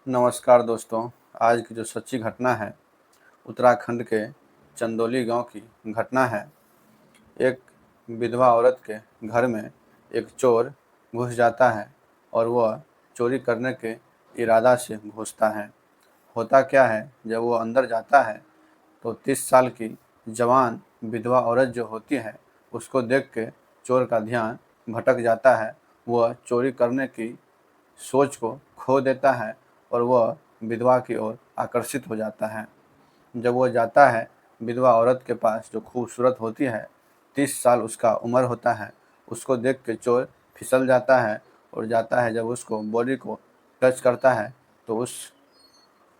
नमस्कार दोस्तों। आज की जो सच्ची घटना है उत्तराखंड के चंदौली गांव की घटना है। एक विधवा औरत के घर में एक चोर घुस जाता है और वह चोरी करने के इरादा से घुसता है। होता क्या है, जब वो अंदर जाता है तो 30 साल की जवान विधवा औरत जो होती है उसको देख के चोर का ध्यान भटक जाता है। वह चोरी करने की सोच को खो देता है और वह विधवा की ओर आकर्षित हो जाता है। जब वो जाता है विधवा औरत के पास जो खूबसूरत होती है, 30 साल उसका उम्र होता है, उसको देख के चोर फिसल जाता है और जाता है। जब उसको बॉडी को टच करता है तो उस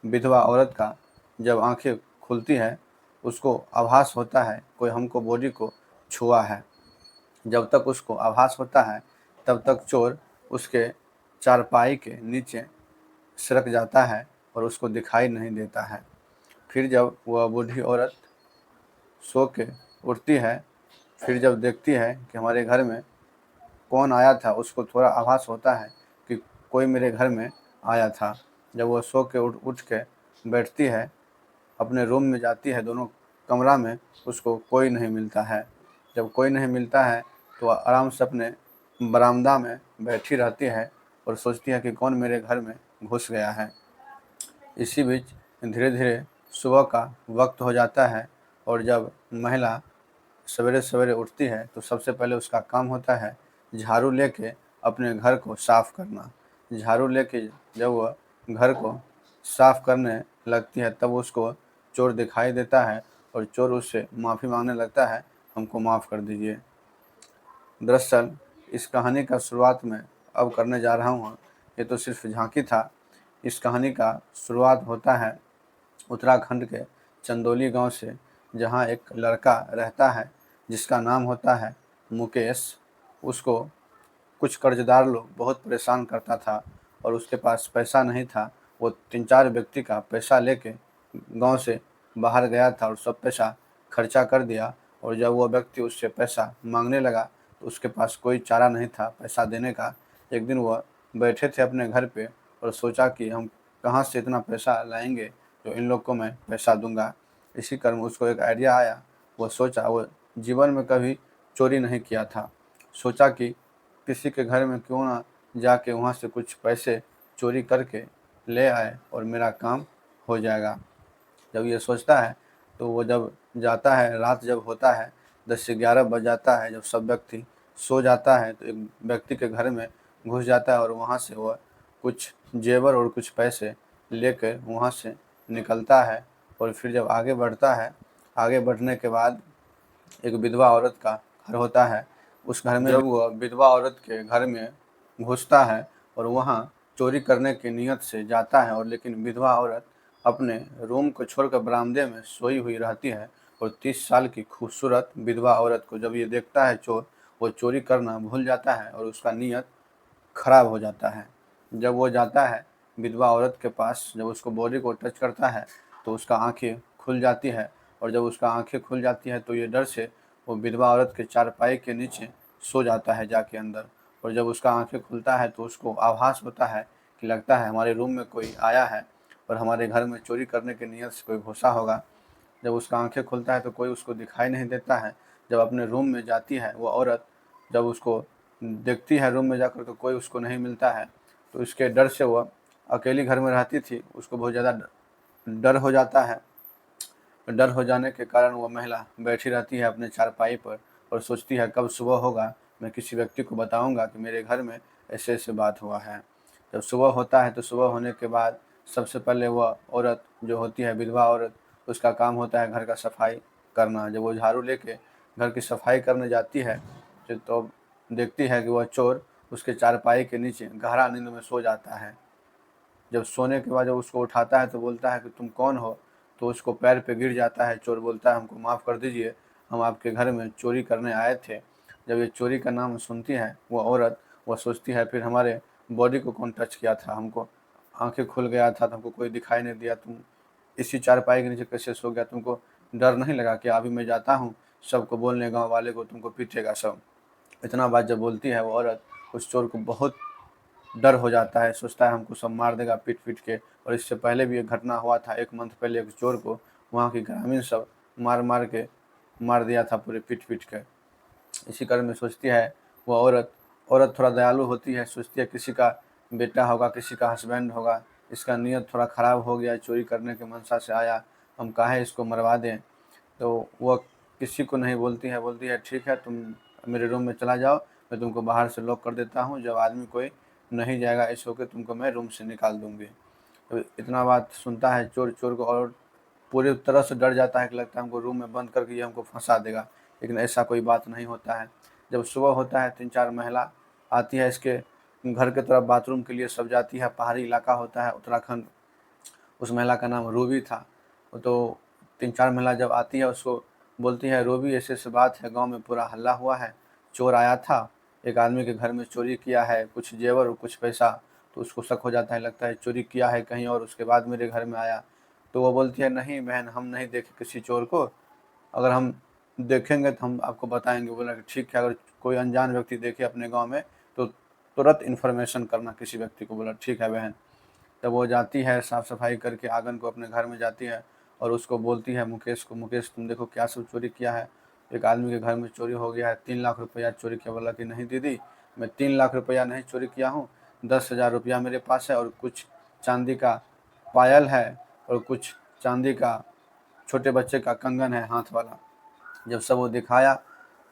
विधवा औरत का जब आंखें खुलती है उसको आभास होता है कोई हमको बॉडी को छुआ है। जब तक उसको आभास होता है तब तक चोर उसके चारपाई के नीचे सरक जाता है और उसको दिखाई नहीं देता है। फिर जब वह बूढ़ी औरत सो के उठती है, फिर जब देखती है कि हमारे घर में कौन आया था, उसको थोड़ा आभास होता है कि कोई मेरे घर में आया था। जब वह सो के उठ के बैठती है, अपने रूम में जाती है, दोनों कमरा में उसको कोई नहीं मिलता है। जब कोई नहीं मिलता है तो वह आराम से अपने बरामदा में बैठी रहती है और सोचती है कि कौन मेरे घर में घुस गया है। इसी बीच धीरे धीरे सुबह का वक्त हो जाता है और जब महिला सवेरे सवेरे उठती है तो सबसे पहले उसका काम होता है झाड़ू लेके अपने घर को साफ़ करना। झाड़ू लेके जब वह घर को साफ़ करने लगती है तब उसको चोर दिखाई देता है और चोर उससे माफ़ी मांगने लगता है, हमको माफ़ कर दीजिए। दरअसल इस कहानी का शुरुआत मैं अब करने जा रहा हूँ, ये तो सिर्फ झांकी था। इस कहानी का शुरुआत होता है उत्तराखंड के चंदौली गांव से, जहां एक लड़का रहता है जिसका नाम होता है मुकेश। उसको कुछ कर्जदार लोग बहुत परेशान करता था और उसके पास पैसा नहीं था। वो 3-4 व्यक्ति का पैसा लेके गांव से बाहर गया था और सब पैसा खर्चा कर दिया। और जब वो व्यक्ति उससे पैसा मांगने लगा तो उसके पास कोई चारा नहीं था पैसा देने का। एक दिन वह बैठे थे अपने घर पे और सोचा कि हम कहाँ से इतना पैसा लाएंगे जो इन लोग को मैं पैसा दूंगा। इसी क्रम उसको एक आइडिया आया। वो सोचा, वो जीवन में कभी चोरी नहीं किया था। सोचा कि किसी के घर में क्यों ना जाके वहाँ से कुछ पैसे चोरी करके ले आए और मेरा काम हो जाएगा। जब ये सोचता है तो वो जब जाता है, रात जब होता है 10 से 11 बज जाता है, जब सब व्यक्ति सो जाता है तो एक व्यक्ति के घर में घुस जाता है और वहाँ से वह कुछ जेवर और कुछ पैसे लेकर वहाँ से निकलता है। और फिर जब आगे बढ़ता है, आगे बढ़ने के बाद एक विधवा औरत का घर होता है। उस घर में जब वह विधवा औरत के घर में घुसता है और वहाँ चोरी करने की नीयत से जाता है, और लेकिन विधवा औरत अपने रूम को छोड़कर बरामदे में सोई हुई रहती है। और 30 साल की खूबसूरत विधवा औरत को जब ये देखता है चोर, वो चोरी करना भूल जाता है और उसका नीयत खराब हो जाता है। जब वो जाता है विधवा औरत के पास, जब उसको बॉडी को टच करता है तो उसका आंखें खुल जाती है। और जब उसका आंखें खुल जाती है तो ये डर से वो विधवा औरत के चारपाई के नीचे सो जाता है जाके अंदर। और जब उसका आंखें खुलता है तो उसको आभास होता है कि लगता है हमारे रूम में कोई आया है और हमारे घर में चोरी करने की नीयत से कोई घुसा होगा। जब उसका आंखें खुलता है तो कोई उसको दिखाई नहीं देता है। जब अपने रूम में जाती है वो औरत, जब उसको देखती है रूम में जाकर तो कोई उसको नहीं मिलता है। तो इसके डर से वह अकेली घर में रहती थी, उसको बहुत ज़्यादा डर हो जाता है। डर हो जाने के कारण वो महिला बैठी रहती है अपने चारपाई पर और सोचती है कब सुबह होगा, मैं किसी व्यक्ति को बताऊंगा कि मेरे घर में ऐसे ऐसे बात हुआ है। जब सुबह होता है तो सुबह होने के बाद सबसे पहले वह औरत जो होती है विधवा औरत, उसका काम होता है घर का सफाई करना। जब वो झाड़ू लेके घर की सफाई करने जाती है तो देखती है कि वह चोर उसके चारपाई के नीचे गहरा नींद में सो जाता है। जब सोने के बाद जब उसको उठाता है तो बोलता है कि तुम कौन हो। तो उसको पैर पे गिर जाता है। चोर बोलता है हमको माफ़ कर दीजिए, हम आपके घर में चोरी करने आए थे। जब ये चोरी का नाम सुनती है वो औरत, वह सोचती है फिर हमारे बॉडी को कौन टच किया था, हमको आंखें खुल गया था तो हमको कोई दिखाई नहीं दिया, तुम इसी चारपाई के नीचे कैसे सो गया, तुमको डर नहीं लगा कि अभी मैं जाता हूँ सबको बोलने, गाँव वाले को तुमको पीटेगा सब। इतना बात जब बोलती है वो औरत, उस चोर को बहुत डर हो जाता है, सोचता है हमको सब मार देगा पीट पीट के। और इससे पहले भी एक घटना हुआ था 1 मंथ पहले, एक चोर को वहाँ के ग्रामीण सब मार के मार दिया था पूरे पीट पीट के। इसी कारण में सोचती है वो औरत थोड़ा दयालु होती है, सोचती है किसी का बेटा होगा, किसी का हस्बैंड होगा, इसका नीयत थोड़ा ख़राब हो गया, चोरी करने के मंशा से आया, हम काहे इसको मरवा दें। तो वह किसी को नहीं बोलती है ठीक है तुम मेरे रूम में चला जाओ, मैं तुमको बाहर से लॉक कर देता हूँ, जब आदमी कोई नहीं जाएगा ऐसे होकर तुमको मैं रूम से निकाल दूँगी। तो इतना बात सुनता है चोर को, और पूरी तरह से डर जाता है कि लगता है हमको रूम में बंद करके ये हमको फंसा देगा, लेकिन ऐसा कोई बात नहीं होता है। जब सुबह होता है 3-4 महिला आती है इसके घर के तरफ बाथरूम के लिए, सब जाती है, पहाड़ी इलाका होता है उत्तराखंड। उस महिला का नाम रूबी था। तो 3-4 महिला जब आती है उसको बोलती है रूबी ऐसे बात है, गाँव में पूरा हल्ला हुआ है, चोर आया था, एक आदमी के घर में चोरी किया है, कुछ जेवर और कुछ पैसा। तो उसको शक हो जाता है, लगता है चोरी किया है कहीं और उसके बाद मेरे घर में आया। तो वो बोलती है नहीं बहन, हम नहीं देखे किसी चोर को, अगर हम देखेंगे तो हम आपको बताएंगे। बोला कि ठीक है, अगर कोई अनजान व्यक्ति देखे अपने गांव में तो तुरंत इन्फॉर्मेशन करना किसी व्यक्ति को। बोला ठीक है बहन। तब वो जाती है, साफ़ सफाई करके आंगन को अपने घर में जाती है और उसको बोलती है मुकेश को, मुकेश तुम देखो क्या सब चोरी किया है, एक आदमी के घर में चोरी हो गया है, 3 लाख रुपया चोरी किया। बोला कि नहीं दीदी, मैं 3 लाख रुपया नहीं चोरी किया हूँ, 10,000 रुपया मेरे पास है और कुछ चांदी का पायल है और कुछ चांदी का छोटे बच्चे का कंगन है हाथ वाला। जब सब वो दिखाया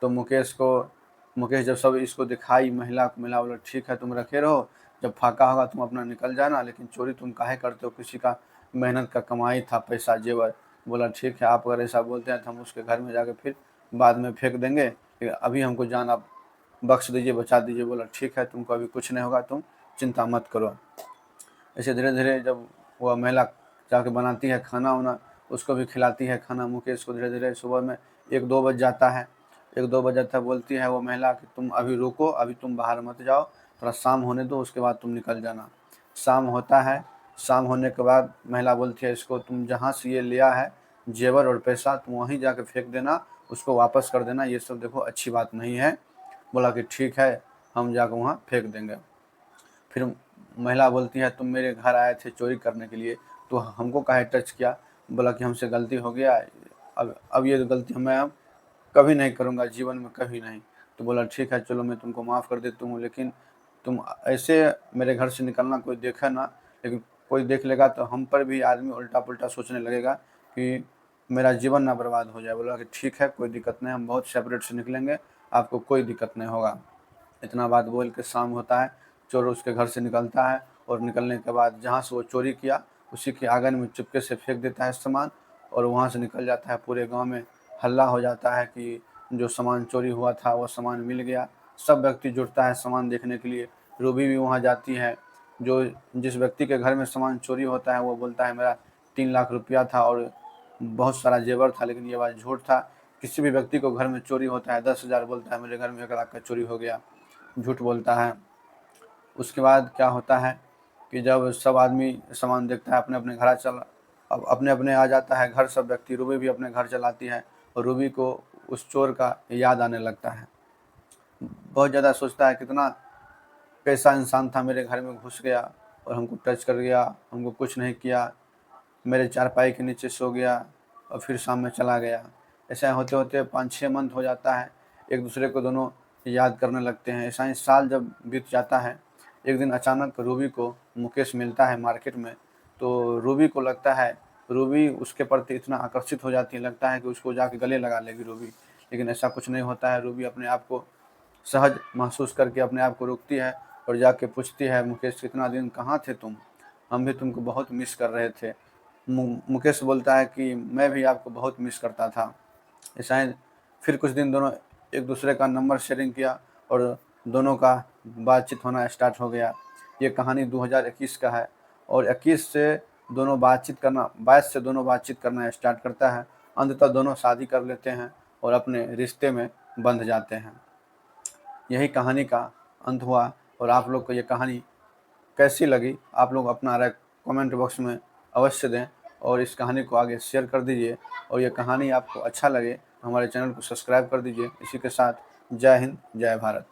तो मुकेश जब सब इसको दिखाई महिला बोला ठीक है तुम रखे रहो, जब फाका होगा तुम अपना निकल जाना, लेकिन चोरी तुम काहे करते हो, किसी का मेहनत का कमाई था पैसा जेवर। बोला ठीक है, आप अगर ऐसा बोलते हैं तो हम उसके घर में जाके फिर बाद में फेंक देंगे, अभी हमको जान आप बख्श दीजिए, बचा दीजिए। बोला ठीक है, तुमको अभी कुछ नहीं होगा, तुम चिंता मत करो। ऐसे धीरे धीरे जब वह महिला जाके बनाती है खाना वाना, उसको भी खिलाती है खाना मुकेश को। धीरे धीरे सुबह में 1-2 बज जाता है, 1-2 बजे तक बोलती है वो महिला कि तुम अभी रुको, अभी तुम बाहर मत जाओ, थोड़ा शाम होने दो, उसके बाद तुम निकल जाना। शाम होता है, शाम होने के बाद महिला बोलती है इसको तुम जहाँ से ये लिया है जेवर और पैसा तुम वहीं जाके फेंक देना, उसको वापस कर देना, ये सब देखो अच्छी बात नहीं है। बोला कि ठीक है, हम जाकर वहाँ फेंक देंगे। फिर महिला बोलती है तुम मेरे घर आए थे चोरी करने के लिए, तो हमको काहे टच किया। बोला कि हमसे गलती हो गया, अब ये गलती मैं अब कभी नहीं करूँगा, जीवन में कभी नहीं। तो बोला ठीक है चलो मैं तुमको माफ़ कर देती हूँ, लेकिन तुम ऐसे मेरे घर से निकलना, कोई देखे ना, लेकिन कोई देख लेगा तो हम पर भी आदमी उल्टा पुल्टा सोचने लगेगा कि मेरा जीवन ना बर्बाद हो जाए। बोला कि ठीक है कोई दिक्कत नहीं, हम बहुत सेपरेट से निकलेंगे, आपको कोई दिक्कत नहीं होगा। इतना बात बोल के शाम होता है, चोर उसके घर से निकलता है और निकलने के बाद जहाँ से वो चोरी किया उसी के आंगन में चुपके से फेंक देता है सामान और वहाँ से निकल जाता है। पूरे गांव में हल्ला हो जाता है कि जो सामान चोरी हुआ था वो सामान मिल गया। सब व्यक्ति जुटता है सामान देखने के लिए, रूबी भी वहाँ जाती है। जो जिस व्यक्ति के घर में सामान चोरी होता है वो बोलता है मेरा 3 लाख रुपया था और बहुत सारा जेवर था, लेकिन ये बात झूठ था। किसी भी व्यक्ति को घर में चोरी होता है 10,000 बोलता है, मेरे घर में 1 लाख का चोरी हो गया, झूठ बोलता है। उसके बाद क्या होता है कि जब सब आदमी सामान देखता है अपने अपने घर अब अपने अपने आ जाता है घर, सब व्यक्ति, रूबी भी अपने घर चलाती है और रूबी को उस चोर का याद आने लगता है। बहुत ज़्यादा सोचता है कितना कैसा इंसान था, मेरे घर में घुस गया और हमको टच कर गया, हमको कुछ नहीं किया, मेरे चारपाई के नीचे सो गया और फिर शाम में चला गया। ऐसा होते होते 5-6 मंथ हो जाता है, एक दूसरे को दोनों याद करने लगते हैं। ऐसा ही साल जब बीत जाता है, एक दिन अचानक रूबी को मुकेश मिलता है मार्केट में। तो रूबी को लगता है, रूबी उसके प्रति इतना आकर्षित हो जाती है, लगता है कि उसको जाके गले लगा लेगी रूबी, लेकिन ऐसा कुछ नहीं होता है। रूबी अपने आप को सहज महसूस करके अपने आप को रोकती है और जाके पूछती है मुकेश कितना दिन कहाँ थे तुम, हम भी तुमको बहुत मिस कर रहे थे। मुकेश बोलता है कि मैं भी आपको बहुत मिस करता था। ऐसा ही फिर कुछ दिन दोनों एक दूसरे का नंबर शेयरिंग किया और दोनों का बातचीत होना स्टार्ट हो गया। ये कहानी 2021 का है और 21 से दोनों बातचीत करना 22 से दोनों बातचीत करना स्टार्ट करता है। अंततः दोनों शादी कर लेते हैं और अपने रिश्ते में बंध जाते हैं। यही कहानी का अंत हुआ। और आप लोग को ये कहानी कैसी लगी, आप लोग अपना राय कमेंट बॉक्स में अवश्य दें और इस कहानी को आगे शेयर कर दीजिए। और ये कहानी आपको अच्छा लगे तो हमारे चैनल को सब्सक्राइब कर दीजिए। इसी के साथ जय हिंद, जय भारत।